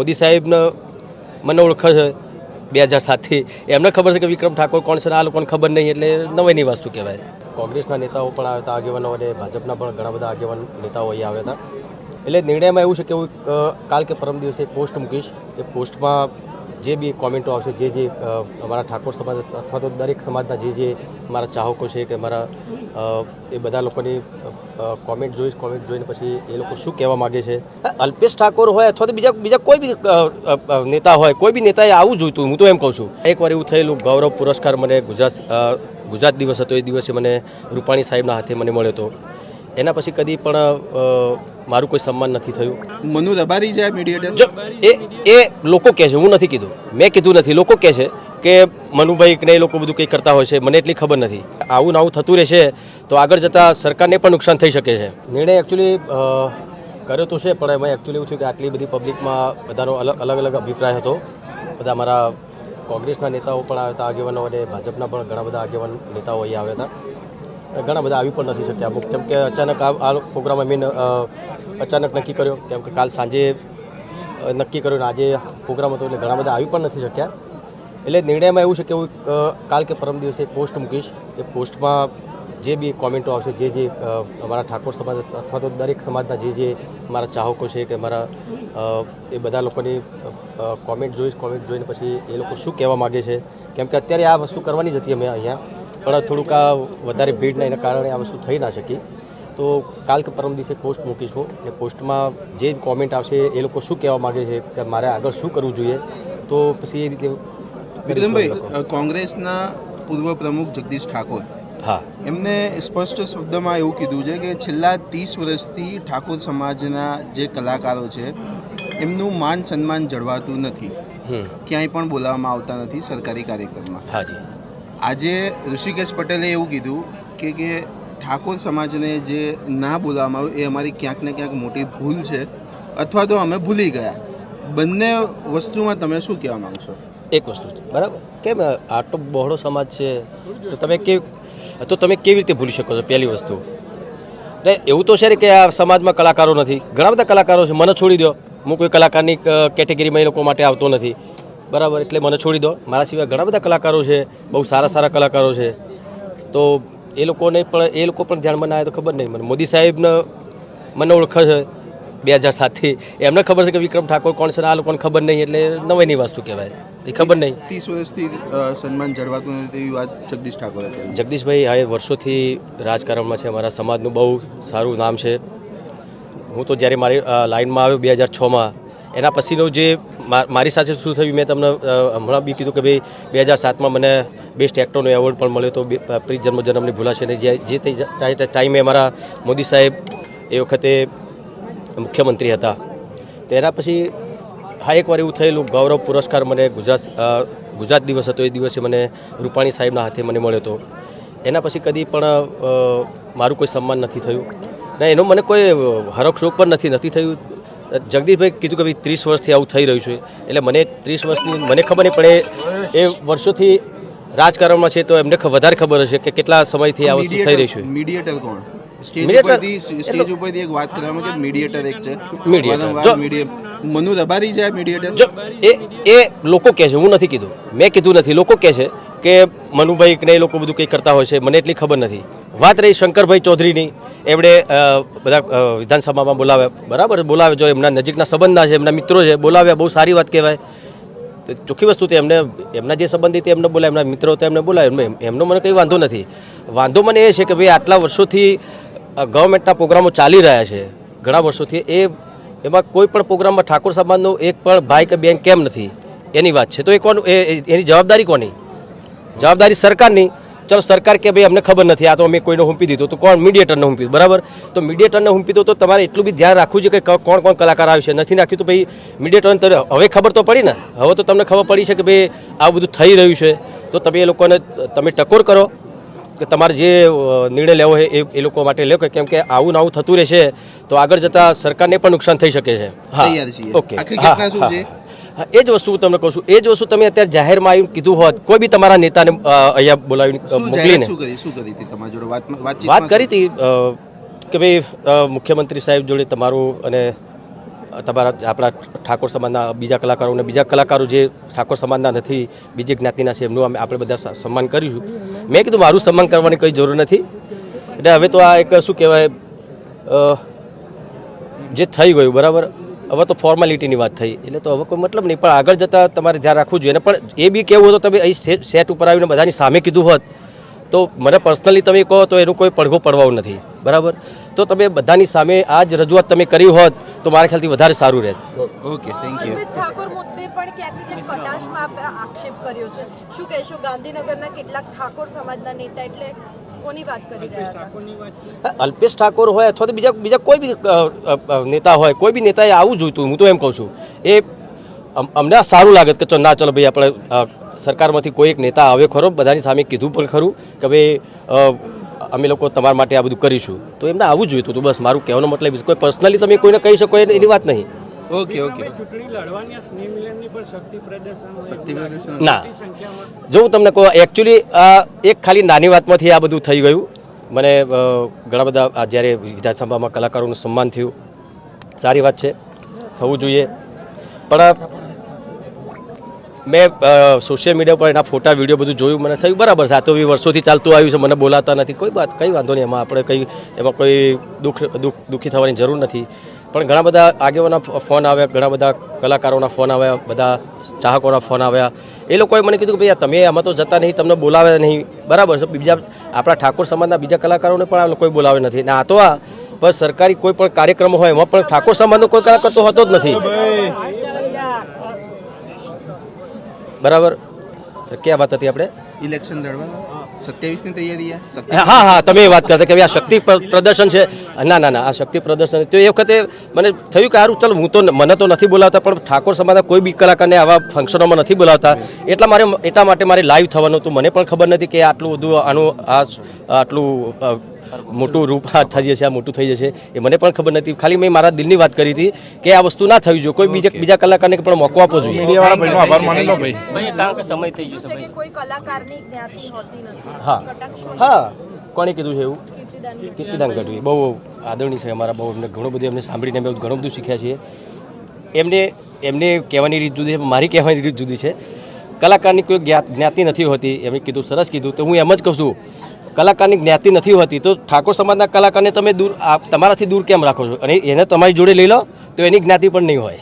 મોદી સાહેબને મને ઓળખે છે 2007થી એમને ખબર છે કે વિક્રમ ઠાકોર કોણ છે, આ લોકોને ખબર નહીં, એટલે નવાઈની વસ્તુ કહેવાય. કોંગ્રેસના નેતાઓ પણ આવ્યા હતા, આગેવાનો, અને ભાજપના પણ ઘણા બધા આગેવાન નેતાઓ અહીંયા આવ્યા હતા. એટલે નિર્ણયમાં એવું છે કે હું કાલ કે પરમ દિવસે પોસ્ટ મૂકીશ. એ પોસ્ટમાં જે બી કોમેન્ટો આવશે, જે અમારા ઠાકોર સમાજ અથવા તો દરેક સમાજના જે મારા ચાહકો છે કે મારા એ બધા લોકોની કોમેન્ટ જોઈશ. કોમેન્ટ જોઈને પછી એ લોકો શું કહેવા માગે છે. અલ્પેશ ઠાકોર હોય અથવા તો બીજા કોઈ બી નેતા હોય, કોઈ બી નેતાએ આવવું જોઈતું. હું તો એમ કહું છું, એકવાર એવું થયેલું, ગૌરવ પુરસ્કાર મને ગુજરાત દિવસ હતો, એ દિવસે મને રૂપાણી સાહેબના હાથે મને મળ્યો હતો. એના પછી કદી પણ મારું કોઈ સન્માન નથી થયું. મનુ રબારી છે મીડિયેટર, એ લોકો કહે છે, હું નથી કીધું, મેં કીધું નથી. લોકો કહે છે કે મનુભાઈ ને એ લોકો બધું કંઈ કરતા હોય છે, મને એટલી ખબર નથી. આવું થતું રહેશે તો આગળ જતાં સરકારને પણ નુકસાન થઈ શકે છે. નિર્ણય એકચ્યુઅલી કર્યો તો છે, પણ એમાં એકચ્યુઅલી એવું થયું કે આટલી બધી પબ્લિકમાં બધાનો અલગ અભિપ્રાય હતો. બધા મારા કોંગ્રેસના નેતાઓ પણ આવ્યા હતા, આગેવાનો, અને ભાજપના પણ ઘણા બધા આગેવાન નેતાઓ અહીંયા આવ્યા હતા. ઘણા બધા આવી પણ નથી શક્યા અમુક, કેમ કે અચાનક આ પ્રોગ્રામ અચાનક નક્કી કર્યો, કેમ કે કાલ સાંજે નક્કી કર્યું ને આજે પ્રોગ્રામ હતો, એટલે ઘણા બધા આવી પણ નથી શક્યા. એટલે નિર્ણયમાં એવું છે કે હું કાલ કે પરમ દિવસે પોસ્ટ મૂકીશ. એ પોસ્ટમાં જે બી કોમેન્ટો આવશે, જે અમારા ઠાકોર સમાજ અથવા તો દરેક સમાજના જે મારા ચાહકો છે કે મારા એ બધા લોકોની કોમેન્ટ જોઈશ. કોમેન્ટ જોઈને પછી એ લોકો શું કહેવા માગે છે, કેમ કે અત્યારે આ વસ્તુ કરવાની જ હતી અમે અહીંયા, પણ થોડુંક આ વધારે ભીડના એના કારણે આ વસ્તુ થઈ ના શકી. તો કાલ કે પરમ દિવસે પોસ્ટ મૂકીશું. એ પોસ્ટમાં જે કોમેન્ટ આવશે એ લોકો શું કહેવા માગે છે કે મારે આગળ શું કરવું જોઈએ, તો પછી એ રીતે. વિક્રમભાઈ, કોંગ્રેસના પૂર્વ પ્રમુખ જગદીશ ઠાકોર, હા, એમને સ્પષ્ટ શબ્દમાં એવું કીધું છે કે છેલ્લા 30 વર્ષથી ઠાકોર સમાજના જે કલાકારો છે એમનું માન સન્માન જળવાતું નથી, ક્યાંય પણ બોલાવવામાં આવતા નથી સરકારી કાર્યક્રમમાં. હાજી. આજે ઋષિકેશ પટેલે એવું કીધું કે ઠાકોર સમાજને જે ના બોલાવવામાં આવ્યું એ અમારી ક્યાંક ને ક્યાંક મોટી ભૂલ છે, અથવા તો અમે ભૂલી ગયા. બંને વસ્તુમાં તમે શું કહેવા માંગશો? એક વસ્તુ છે, બરાબર, કેમ આટલો બહોળો સમાજ છે તો તમે કેવી રીતે ભૂલી શકો છો? પહેલી વસ્તુ એટલે એવું તો છે ને કે આ સમાજમાં કલાકારો નથી, ઘણા બધા કલાકારો છે. મને છોડી દો, હું કોઈ કલાકારની કેટેગરીમાં એ લોકો માટે આવતો નથી, બરાબર, એટલે મને છોડી દો. મારા સિવાય ઘણા બધા કલાકારો છે, બહુ સારા કલાકારો છે. તો એ લોકો પણ ધ્યાનમાં ના આવે તો ખબર નહીં. મને મોદી સાહેબને મને ઓળખે છે 2007થી એમને ખબર છે કે વિક્રમ ઠાકોર કોણ છે, આ લોકોને ખબર નહીં, એટલે નવાઈની વસ્તુ કહેવાય. એ ખબર નહીં. 30 વર્ષથી સન્માન જળવાતું નથી તેવી વાત જગદીશ ઠાકોરે કરી. જગદીશભાઈ હવે વર્ષોથી રાજકારણમાં છે, અમારા સમાજનું બહુ સારું નામ છે. હું તો જ્યારે મારી લાઇનમાં આવ્યો 2006માં, એના પછીનું જે મારી સાથે શું થયું મેં તમને હમણાં બી કીધું કે ભાઈ 2007માં મને બેસ્ટ એક્ટરનો એવોર્ડ પણ મળ્યો હતો, પ્રીત જન્મની ભૂલાશે નહીં. જે ટાઈમે અમારા મોદી સાહેબ એ વખતે મુખ્યમંત્રી હતા. તો એના પછી એકવાર એવું થયેલું, ગૌરવ પુરસ્કાર મને ગુજરાત દિવસ હતો, એ દિવસે મને રૂપાણી સાહેબના હાથે મને મળ્યો હતો. એના પછી કદી પણ મારું કોઈ સન્માન નથી થયું ને એનો મને કોઈ હરખ પણ નથી થયું. જગદીશભાઈ કીધું કે ભાઈ 30 વર્ષથી આવું થઈ રહ્યું છે, એટલે મને 30 વર્ષની મને ખબર નહીં, પણ એ વર્ષોથી રાજકારણમાં છે તો એમને વધારે ખબર હશે કે કેટલા સમયથી આ વસ્તુ થઈ રહી છે. મીડિયેટર કોણ? સ્ટેજ ઉપરથી એક વાત કરવામાં કે મીડિયેટર એક છે, મનુ રબારી છે મીડિયેટર. એ લોકો કહે છે, હું નથી કીધું, મેં કીધું નથી. લોકો કહે છે કે મનુભાઈ ને એ લોકો બધું કંઈ કરતા હોય છે, મને એટલી ખબર નથી. વાત રહી શંકરભાઈ ચૌધરીની, એમણે બધા વિધાનસભામાં બોલાવ્યા, બરાબર, બોલાવે, જો એમના નજીકના સંબંધના છે, એમના મિત્રો છે, બોલાવ્યા, બહુ સારી વાત કહેવાય. તો ચોખ્ખી વસ્તુ તે એમના જે સંબંધી તે એમને બોલાય, એમના મિત્રો તો એમને બોલાય, એમનો મને કંઈ વાંધો નથી. વાંધો મને એ છે કે ભાઈ આટલા વર્ષોથી ગવર્મેન્ટના પ્રોગ્રામો ચાલી રહ્યા છે, ઘણા વર્ષોથી, એમાં કોઈ પણ પ્રોગ્રામમાં ઠાકોર સમાજનો એક પણ ભાઈ કે બેન કેમ નથી, એની વાત છે. તો એ એની જવાબદારી કોની? જવાબદારી સરકારની. ચલો સરકાર કે ભાઈ અમને ખબર નથી, આ તો અમે કોઈને હુંપી દીધું, તો કોણ? મીડિયેટરને હુંપી, બરાબર. તો મીડિયેટરને હુંપી દો તો તમારે એટલું બી ધ્યાન રાખવું છે કે કોણ કલાકાર આવશે. નથી નાખ્યું તો ભાઈ મીડિયેટરને હવે ખબર તો પડી ને, હવે તો તમને ખબર પડી છે કે ભાઈ આ બધું થઈ રહ્યું છે, તો તમે એ લોકોને તમે ટકોર કરો કે તમારે જે નિર્ણય લેવો હોય એ લોકો માટે લો, કેમ કે આવું થતું રહેશે તો આગળ જતાં સરકારને પણ નુકસાન થઈ શકે છે. હા, ઓકે, એ જ વસ્તુ હું તમને કહું છું. એ જ વસ્તુ તમે અત્યારે જાહેરમાં આવીને કીધું હોત, કોઈ બી તમારા નેતાને અહીંયા બોલાવીને મોકલીને વાત કરી હતી કે ભાઈ મુખ્યમંત્રી સાહેબ જોડે તમારું અને તમારા આપણા ઠાકોર સમાજના બીજા કલાકારો જે ઠાકોર સમાજના નથી, બીજી જ્ઞાતિના છે, એમનું આપણે બધા સન્માન કરીશું. મેં કીધું મારું સન્માન કરવાની કંઈ જરૂર નથી. એટલે હવે તો આ એક શું કહેવાય, જે થઈ ગયું બરાબર, હવે તો ફોર્માલિટીની વાત થઈ, એટલે તો હવે કોઈ મતલબ નહીં. પણ આગળ જતાં તમારે ધ્યાન રાખવું જોઈએ. પણ એ બી કેવું હતું, તમે અહીં સેટ ઉપર આવીને બધાની સામે કીધું હોત તો મને પર્સનલી તમે કહો તો એનું કોઈ પડઘો પડવાનું નથી, બરાબર. તો તમે બધાની સામે આ જ રજૂઆત તમે કરી હોત તો મારા ખ્યાલથી વધારે સારું રહેત. Okay, thank you. Alpesh Thakor મુદ્દે પણ ક્યાંક ને ક્યાંક કટાક્ષમાં આક્ષેપ કર્યો છે. શું કહેશો? ગાંધીનગરના કેટલાક ઠાકોર સમાજના નેતા, એટલે કોની વાત કરી રહ્યા હતા? અલ્પેશ ઠાકોર હોય અથવા તો બીજા કોઈ બી નેતા હોય, કોઈ બી નેતાએ આવવું જોઈતું. હું તો એમ કહું છું, એ અમને સારું લાગે કે ચલો ના ચલો ભાઈ, આપણે સરકારમાંથી કોઈ એક નેતા આવે ખરો, બધાની સામે કીધું પણ ખરું કે ભાઈ અમે લોકો તમારા માટે આ બધું કરીશું, તો એમને આવવું જોઈતું હતું. બસ મારું કહેવાનો મતલબ કોઈ પર્સનલી તમે કોઈને કહી શકો એની વાત નહીં. Okay, okay. ના, જો હું તમને કહું, એકચ્યુઅલી એક ખાલી નાની વાતમાંથી આ બધું થઈ ગયું. મને ઘણા બધા જ્યારે વિધાનસભામાં કલાકારોનું સન્માન થયું, સારી વાત છે, થવું જોઈએ. પણ મેં સોશિયલ મીડિયા પર એના ફોટા વિડીયો બધું જોયું, મને થયું બરાબર છે, આ તો વર્ષોથી ચાલતું આવ્યું છે, મને બોલાતા નથી, કંઈ વાંધો નહીં, એમાં કોઈ દુઃખી થવાની જરૂર નથી. પણ ઘણા બધા આગેવાના ફોન આવ્યા, ઘણા બધા કલાકારોના ફોન આવ્યા, બધા ચાહકોના ફોન આવ્યા. એ લોકોએ મને કીધું કે ભાઈ તમે આમાં તો જતા નહીં, તમને બોલાવે નહીં, બરાબર છે. બીજા આપણા ઠાકોર સમાજના બીજા કલાકારોને પણ આ લોકોએ બોલાવે નથી. ને આ તો બસ સરકારી કોઈ પણ કાર્યક્રમ હોય એમાં પણ ઠાકોર સમાજનો કોઈ કલાકાર તો હોતો જ નથી, બરાબર. ક્યાં વાત હતી આપણે? ઇલેક્શન લડવા 27 ની તૈયારી. હા હા, તમે એ વાત કરતા કે ભાઈ આ શક્તિ પ્રદર્શન છે. ના ના ના, આ શક્તિ પ્રદર્શન તો એ વખતે મને થયું કે સારું, ચાલો મને તો નથી બોલાવતા, પણ ઠાકોર સમાજના કોઈ બી કલાકારને આવા ફંક્શનોમાં નથી બોલાવતા, એટલા માટે મારે લાઈવ થવાનું હતું. મને પણ ખબર નથી કે આટલું બધું આટલું મોટું રૂપ થઈ જશે, આ મોટું થઈ જશે, એ મને પણ ખબર નથી. ખાલી મેં મારા દિલની વાત કરી હતી કે આ વસ્તુ ના થવી જોઈએ, કોઈ બીજા કલાકારને પણ મોકો આપવો જોઈએ. કોઈ કલાકારની જ્ઞાતિ હોતી નથી. હા હા, કોણે કીધું છે એવું? કીર્તિદાન ગઢવી બહુ આદરણીય છે અમારા, બહુ એમને ઘણું બધું એમને સાંભળીને અમે ઘણું બધું શીખ્યા છીએ. એમને કહેવાની રીત જુદી છે, મારી કહેવાની રીત જુદી છે. કલાકારની કોઈ જ્ઞાતિ નથી હોતી, એમણે કીધું, સરસ કીધું. તો હું એમ જ કહું છું, કલાકારની જ્ઞાતિ નથી હોતી તો ઠાકોર સમાજના કલાકારને તમે તમારાથી દૂર કેમ રાખો છો? અને એને તમારી જોડે લઈ લો તો એની જ્ઞાતિ પણ નહીં હોય.